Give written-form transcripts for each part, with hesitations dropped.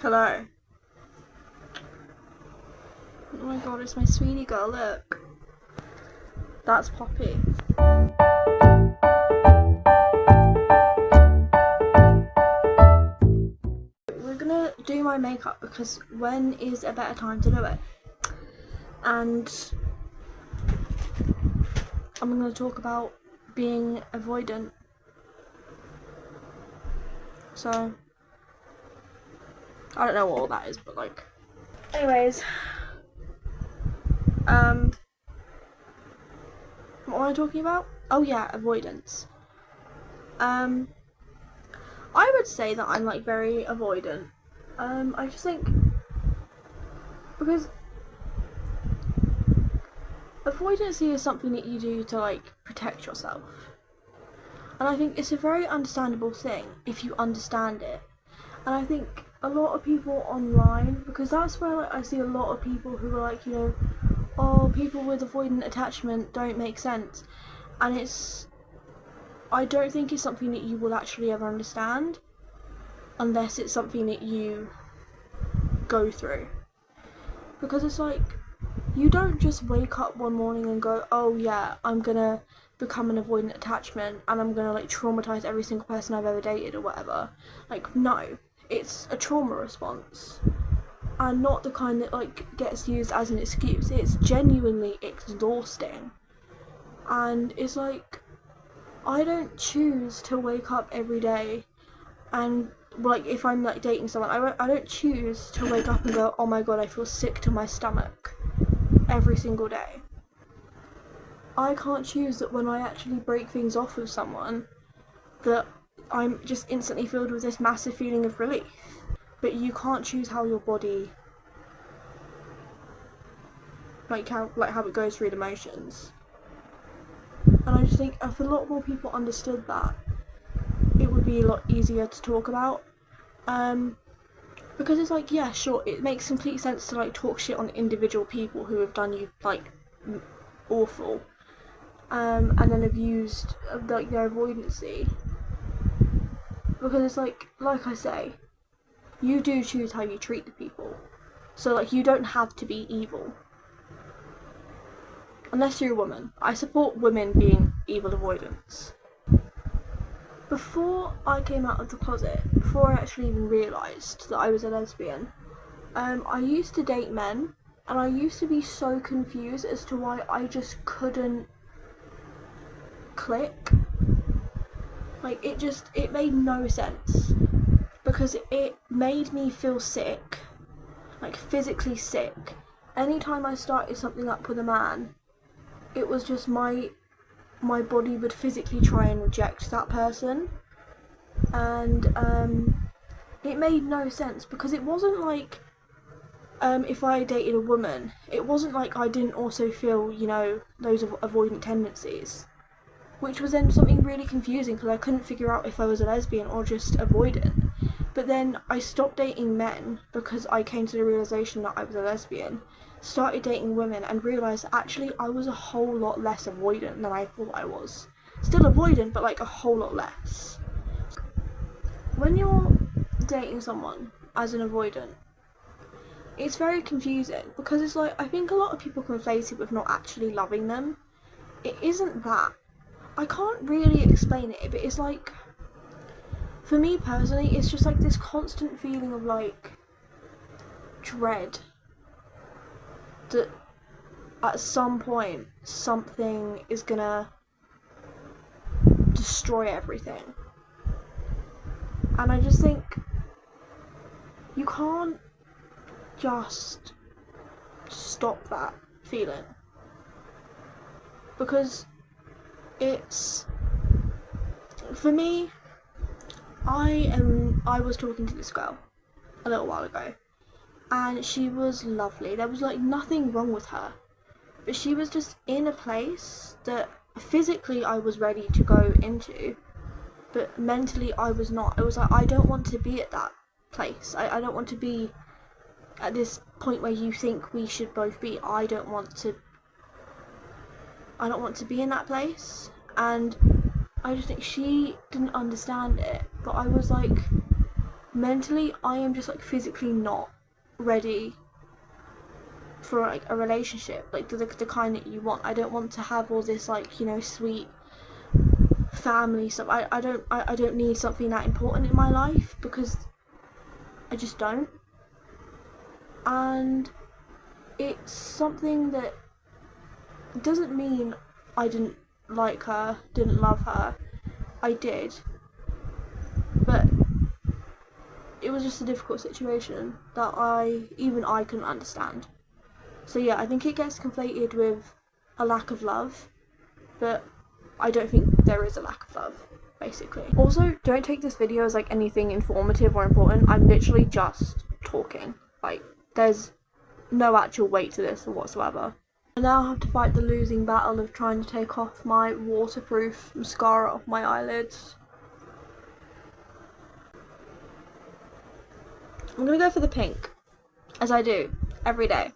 Hello. Oh my god, it's my sweetie girl, look. That's Poppy. We're gonna do my makeup because when is a better time to do it? And I'm gonna talk about being avoidant. So, I don't know what all that is, but like. Anyways. What am I talking about? Oh yeah, avoidance. I would say that I'm like very avoidant. I just think because avoidancy is something that you do to like protect yourself. And I think it's a very understandable thing if you understand it. And I think a lot of people online, because that's where like, I see a lot of people who are like, oh, people with avoidant attachment don't make sense. And I don't think it's something that you will actually ever understand unless it's something that you go through. Because it's like, you don't just wake up one morning and go, oh yeah, I'm gonna become an avoidant attachment and I'm gonna like traumatize every single person I've ever dated or whatever. Like, no. It's a trauma response. And not the kind that like gets used as an excuse. It's genuinely exhausting. And it's like, I don't choose to wake up every day and like if I'm like dating someone, I don't choose to wake up and go, oh my god, I feel sick to my stomach every single day. I can't choose that when I actually break things off with someone that I'm just instantly filled with this massive feeling of relief. But you can't choose how your body how it goes through the motions. And I just think if a lot more people understood that, it would be a lot easier to talk about. Because it's like, yeah, sure, it makes complete sense to like talk shit on individual people who have done you like awful, and then abused like their avoidancy. Because it's like I say, you do choose how you treat the people. So like you don't have to be evil. Unless you're a woman. I support women being evil avoidants. Before I came out of the closet, before I actually even realised that I was a lesbian, I used to date men, and I used to be so confused as to why I just couldn't click. Like, it made no sense. Because it made me feel sick. Like, physically sick. Anytime I started something up with a man, it was just my body would physically try and reject that person. And it made no sense because it wasn't like if I dated a woman, it wasn't like I didn't also feel, those avoidant tendencies. Which was then something really confusing because I couldn't figure out if I was a lesbian or just avoidant. But then I stopped dating men because I came to the realisation that I was a lesbian, started dating women and realised actually I was a whole lot less avoidant than I thought I was. Still avoidant, but like a whole lot less. When you're dating someone as an avoidant, it's very confusing because it's like, I think a lot of people conflate it with not actually loving them. It isn't that. I can't really explain it, but it's like, for me personally, it's just like this constant feeling of like dread that at some point something is gonna destroy everything. And I just think you can't just stop that feeling because it's, for me, I was talking to this girl a little while ago and she was lovely. There was like nothing wrong with her, but she was just in a place that physically I was ready to go into, but mentally I was not. It was like, I don't want to be at that place. I don't want to be at this point where you think we should both be. I don't want to be in that place. And I just think she didn't understand it, but I was like, mentally I am just like physically not ready for like a relationship, like the kind that you want. I don't want to have all this like, you know, sweet family stuff. I don't need something that important in my life, because I just don't. And it's something that doesn't mean I didn't like her, didn't love her. I did, but it was just a difficult situation that even I couldn't understand. So yeah, I think it gets conflated with a lack of love, but I don't think there is a lack of love, basically. Also, don't take this video as like anything informative or important. I'm literally just talking. Like, there's no actual weight to this whatsoever. I now have to fight the losing battle of trying to take off my waterproof mascara off my eyelids. I'm gonna go for the pink, as I do every day.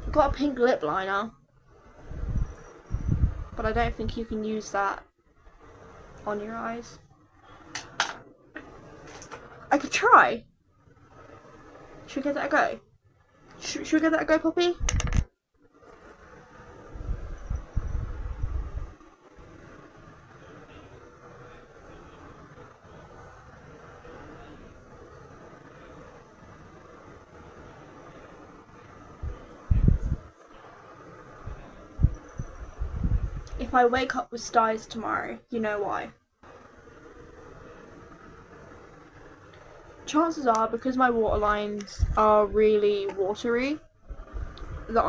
I've got a pink lip liner, but I don't think you can use that on your eyes. I could try. Should we give that a go? Should we give that a go, Poppy? If I wake up with styes tomorrow, you know why. Chances are, because my waterlines are really watery, that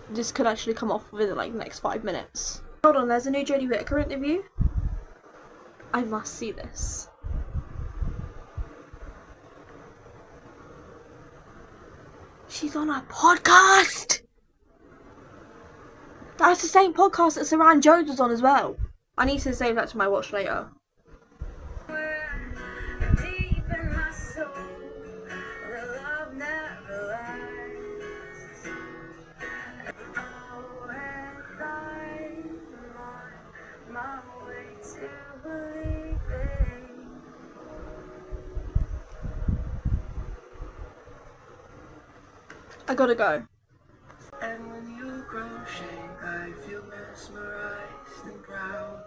this could actually come off within like the next 5 minutes. Hold on, there's a new Jodie Whittaker interview. I must see this. She's on a podcast! That's the same podcast that Saran Jones was on as well. I need to save that to my watch later. I gotta go. And when you crochet, I feel mesmerized and proud.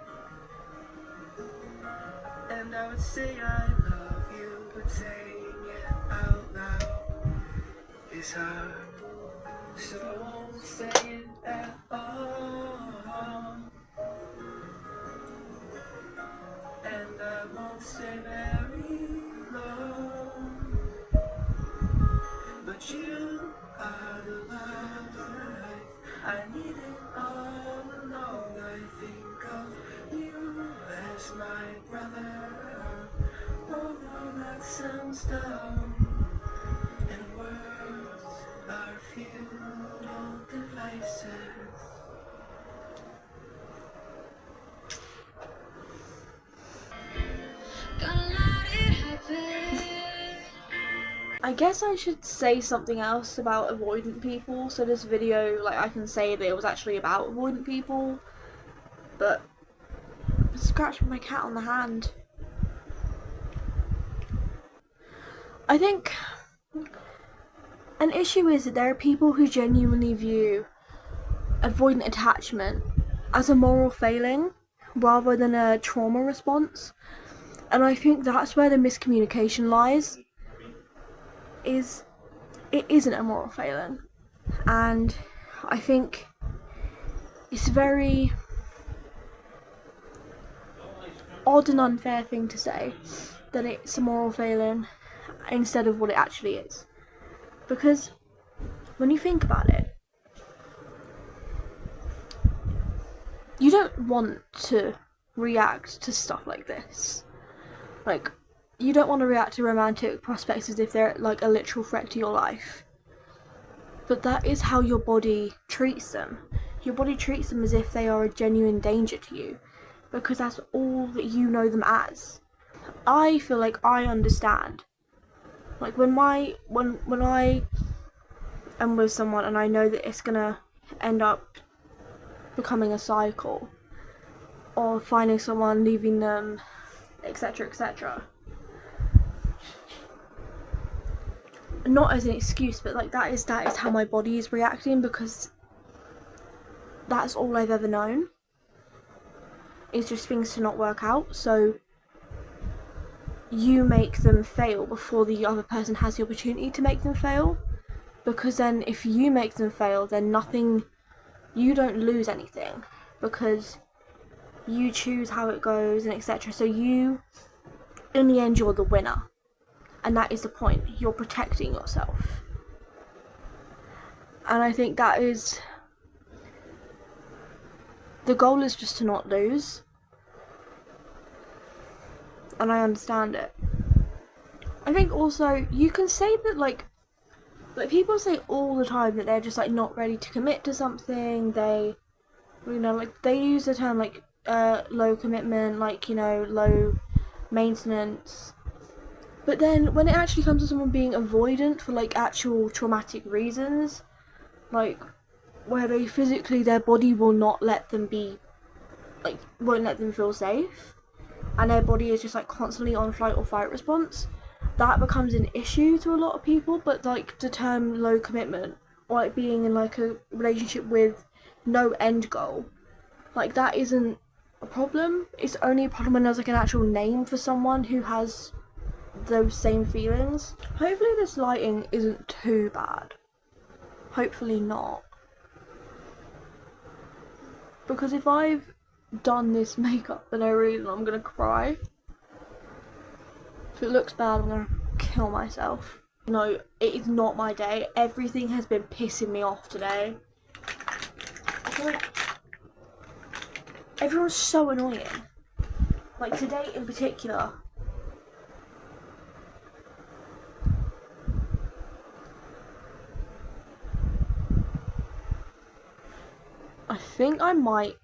And I would say I love you, but saying it out loud is hard. So I won't say it at all. And I won't stay very long. But you are the love I needed all along. I think of you as my brother. Oh no, that sounds dumb. And words are futile devices. Gonna let it happen. I guess I should say something else about avoidant people. So this video, like, I can say that it was actually about avoidant people, but I scratched my cat on the hand. I think an issue is that there are people who genuinely view avoidant attachment as a moral failing rather than a trauma response, and I think that's where the miscommunication lies. It isn't a moral failing, and I think it's a very odd and unfair thing to say that it's a moral failing instead of what it actually is, because when you think about it, you don't want to react to stuff like this. Like, you don't want to react to romantic prospects as if they're like a literal threat to your life. But that is how your body treats them. Your body treats them as if they are a genuine danger to you, because that's all that you know them as. I feel like I understand. Like when I am with someone and I know that it's gonna end up becoming a cycle, or finding someone, leaving them, etc., etc. Not as an excuse, but like that is how my body is reacting, because that's all I've ever known. It's just things to not work out. So you make them fail before the other person has the opportunity to make them fail, because then if you make them fail, then you don't lose anything, because you choose how it goes and etc. So you, in the end, you're the winner, and that is the point. You're protecting yourself, and I think that is the goal, is just to not lose. And I understand it. I think also you can say that like people say all the time that they're just like not ready to commit to something. They, like they use the term like low commitment, like, low maintenance. But then when it actually comes to someone being avoidant for like actual traumatic reasons, like where they physically, their body will not let them be, like won't let them feel safe, and their body is just like constantly on flight or fight response, that becomes an issue to a lot of people. But like the term low commitment, or like being in like a relationship with no end goal, like that isn't a problem. It's only a problem when there's like an actual name for someone who has those same feelings. Hopefully this lighting isn't too bad. Hopefully not. Because if I've done this makeup for no reason, I'm gonna cry. If it looks bad, I'm gonna kill myself. No, it is not my day. Everything has been pissing me off today. I feel like everyone's so annoying. Like today in particular. I think I might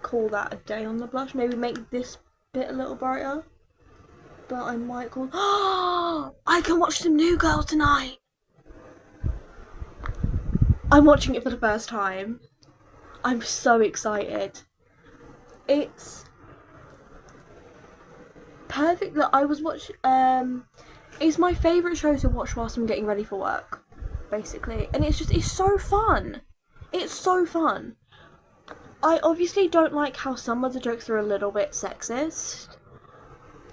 call that a day on the blush. Maybe make this bit a little brighter. But I might call... Oh, I can watch some New Girl tonight. I'm watching it for the first time. I'm so excited. It's perfect that I was watching... It's my favourite show to watch whilst I'm getting ready for work, basically. And it's so fun. It's so fun. I obviously don't like how some of the jokes are a little bit sexist,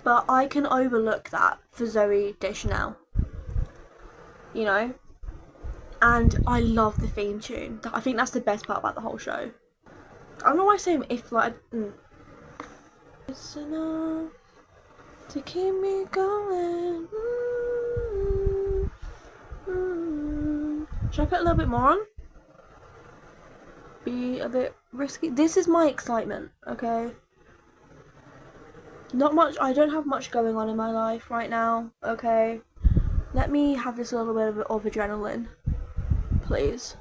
but I can overlook that for Zooey Deschanel, and I love the theme tune. I think that's the best part about the whole show. I don't know why I say if like it's enough to keep me going. Should I put a little bit more on? Be a bit risky. This is my excitement, okay? Not much. I don't have much going on in my life right now, okay? Let me have this little bit of adrenaline, please.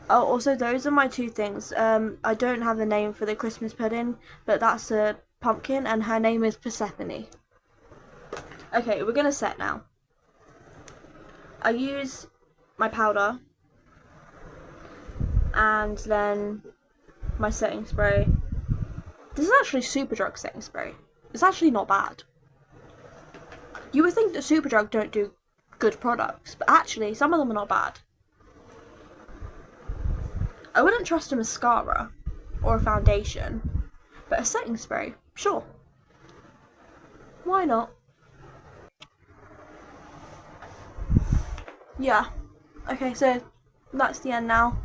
Oh, also those are my two things. I don't have a name for the Christmas pudding, but that's a pumpkin, and her name is Persephone. Okay, we're gonna set now. I use my powder, and then my setting spray. This is actually Superdrug setting spray. It's actually not bad. You would think that Superdrug don't do good products, but actually some of them are not bad. I wouldn't trust a mascara or a foundation, but a setting spray, sure. Why not? Yeah. Okay, so that's the end now.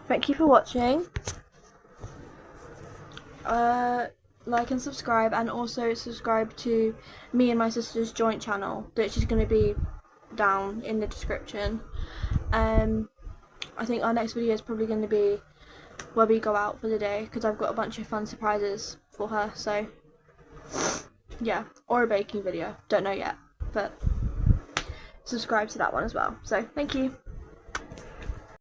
Thank you for watching. Like and subscribe, and also subscribe to me and my sister's joint channel, which is going to be down in the description. I think our next video is probably going to be where we go out for the day, because I've got a bunch of fun surprises for her, so yeah, or a baking video, don't know yet, but subscribe to that one as well. So thank you.